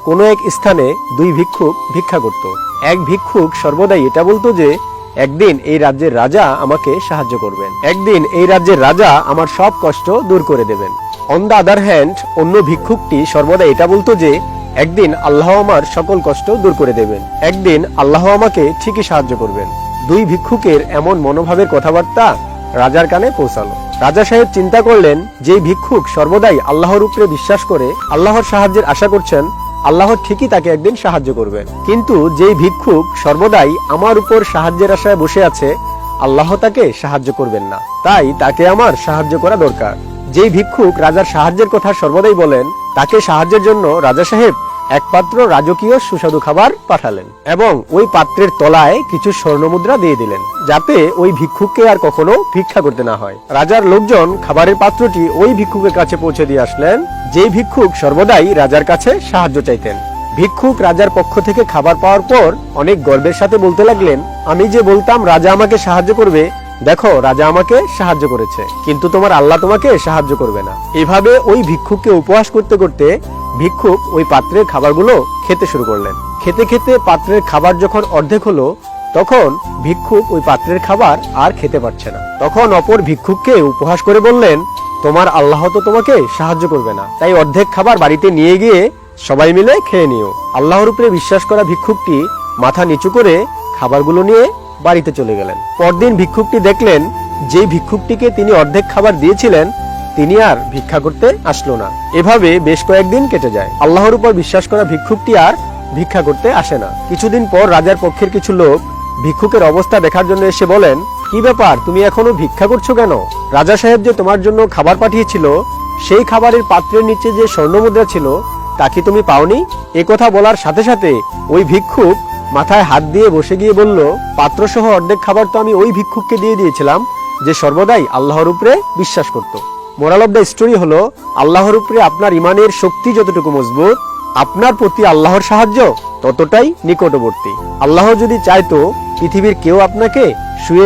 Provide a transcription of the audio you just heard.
কোনো এক স্থানে দুই ভিক্ষুক ভিক্ষা করত। এক ভিক্ষুক সর্বদাই এটা বলতো যে একদিন এই রাজ্যের রাজা আমাকে সাহায্য করবেন, একদিন এই রাজ্যের রাজা আমার সব কষ্ট দূর করে দেবেন। অন দ্য আদার হ্যান্ড, অন্য ভিক্ষুকটি সর্বদা এটা বলতো যে একদিন আল্লাহ আমার সকল কষ্ট দূর করে দেবেন, একদিন আল্লাহ আমাকে ঠিকই সাহায্য করবেন। দুই ভিক্ষুকের এমন মনোভাবের কথাবার্তা রাজার কানে পৌঁছালো। রাজা সাহেব চিন্তা করলেন, যে ভিক্ষুক সর্বদাই আল্লাহর উপরে বিশ্বাস করে আল্লাহর সাহায্যের আশা করছেন, আল্লাহ ঠিকই তাকে একদিন সাহায্য করবেন। কিন্তু যে ভিক্ষুক সর্বদাই আমার উপর সাহায্যের আশায় বসে আছে, আল্লাহ তাকে সাহায্য করবেন না, তাই তাকে আমার সাহায্য করা দরকার। যেই ভিক্ষুক রাজার সাহায্যের কথা সর্বদাই বলেন, তাকে সাহায্যের জন্য রাজা সাহেব এক পাত্র রাজকীয় সুস্বাদু খাবার পাঠালেন এবং ওই পাত্রের তলায় কিছু স্বর্ণমুদ্রা দিয়ে দিলেন, যাতে ওই ভিক্ষুককে আর কখনো ভিক্ষা করতে না হয়। রাজার লোকজন খাবারের পাত্রটি ওই ভিক্ষুকের কাছে পৌঁছে দিয়ে আসলেন, যেই ভিক্ষুক সর্বদাই রাজার কাছে সাহায্য চাইতেন। ভিক্ষুক রাজার পক্ষ থেকে খাবার পাওয়ার পর অনেক গর্বের সাথে বলতে লাগলেন, আমি যে বলতাম রাজা আমাকে সাহায্য করবে, দেখো রাজা আমাকে সাহায্য করেছে, কিন্তু তোমার আল্লাহ তোমাকে সাহায্য করবে না। এভাবে ওই ভিক্ষুককে উপহাস করতে করতে ভিক্ষুক ওই পাত্রের খাবারগুলো খেতে শুরু করলেন। খেতে খেতে পাত্রের খাবার যখন অর্ধেক হলো, তখন ভিক্ষুক ওই পাত্রের খাবার আর খেতে পারছে না। তখন অপর ভিক্ষুককে উপহাস করে বললেন, তোমার আল্লাহ তো তোমাকে সাহায্য করবে না, তাই অর্ধেক খাবার বাড়িতে নিয়ে গিয়ে সবাই মিলে খেয়ে নিও। আল্লাহর উপরে বিশ্বাস করা ভিক্ষুকটি মাথা নিচু করে খাবারগুলো নিয়ে বাড়িতে চলে গেলেন। পরদিন ভিক্ষুকটি দেখলেন, যে ভিক্ষুকটিকে তিনি অর্ধেক খাবার দিয়েছিলেন, তিনি আর ভিক্ষা করতে আসলো না। এভাবে বেশ কয়েকদিন কেটে যায়। আল্লাহর উপর বিশ্বাস করা ভিক্ষুকটি আর ভিক্ষা করতে আসে না। কিছুদিন পর রাজার পক্ষের কিছু লোক ভিক্ষুকের অবস্থা দেখার জন্য এসে বলেন, কি ব্যাপার, তুমি এখনো ভিক্ষা করছো কেন? রাজা সাহেব যে তোমার জন্য খাবার পাঠিয়েছিল, সেই খাবারের পাত্রের নিচে যে স্বর্ণমুদ্রা ছিল, তা কি তুমি পাওনি? এ কথা বলার সাথে সাথে ওই ভিক্ষুক মাথায় হাত দিয়ে বসে গিয়ে বলল, পাত্র সহ অর্ধেক খাবার তো আমি ওই ভিক্ষুককে দিয়ে দিয়েছিলাম, যে সর্বদাই আল্লাহর উপরে বিশ্বাস করত। মোরাল অফ দ্য স্টোরি হলো, আল্লাহর উপরে আপনার ইমানের শক্তি যতটুকু মজবুত, আপনার প্রতি আল্লাহর সাহায্য ততটাই নিকটবর্তী। আল্লাহ যদি চাইতো পৃথিবীর কেউ আপনাকে শুয়ে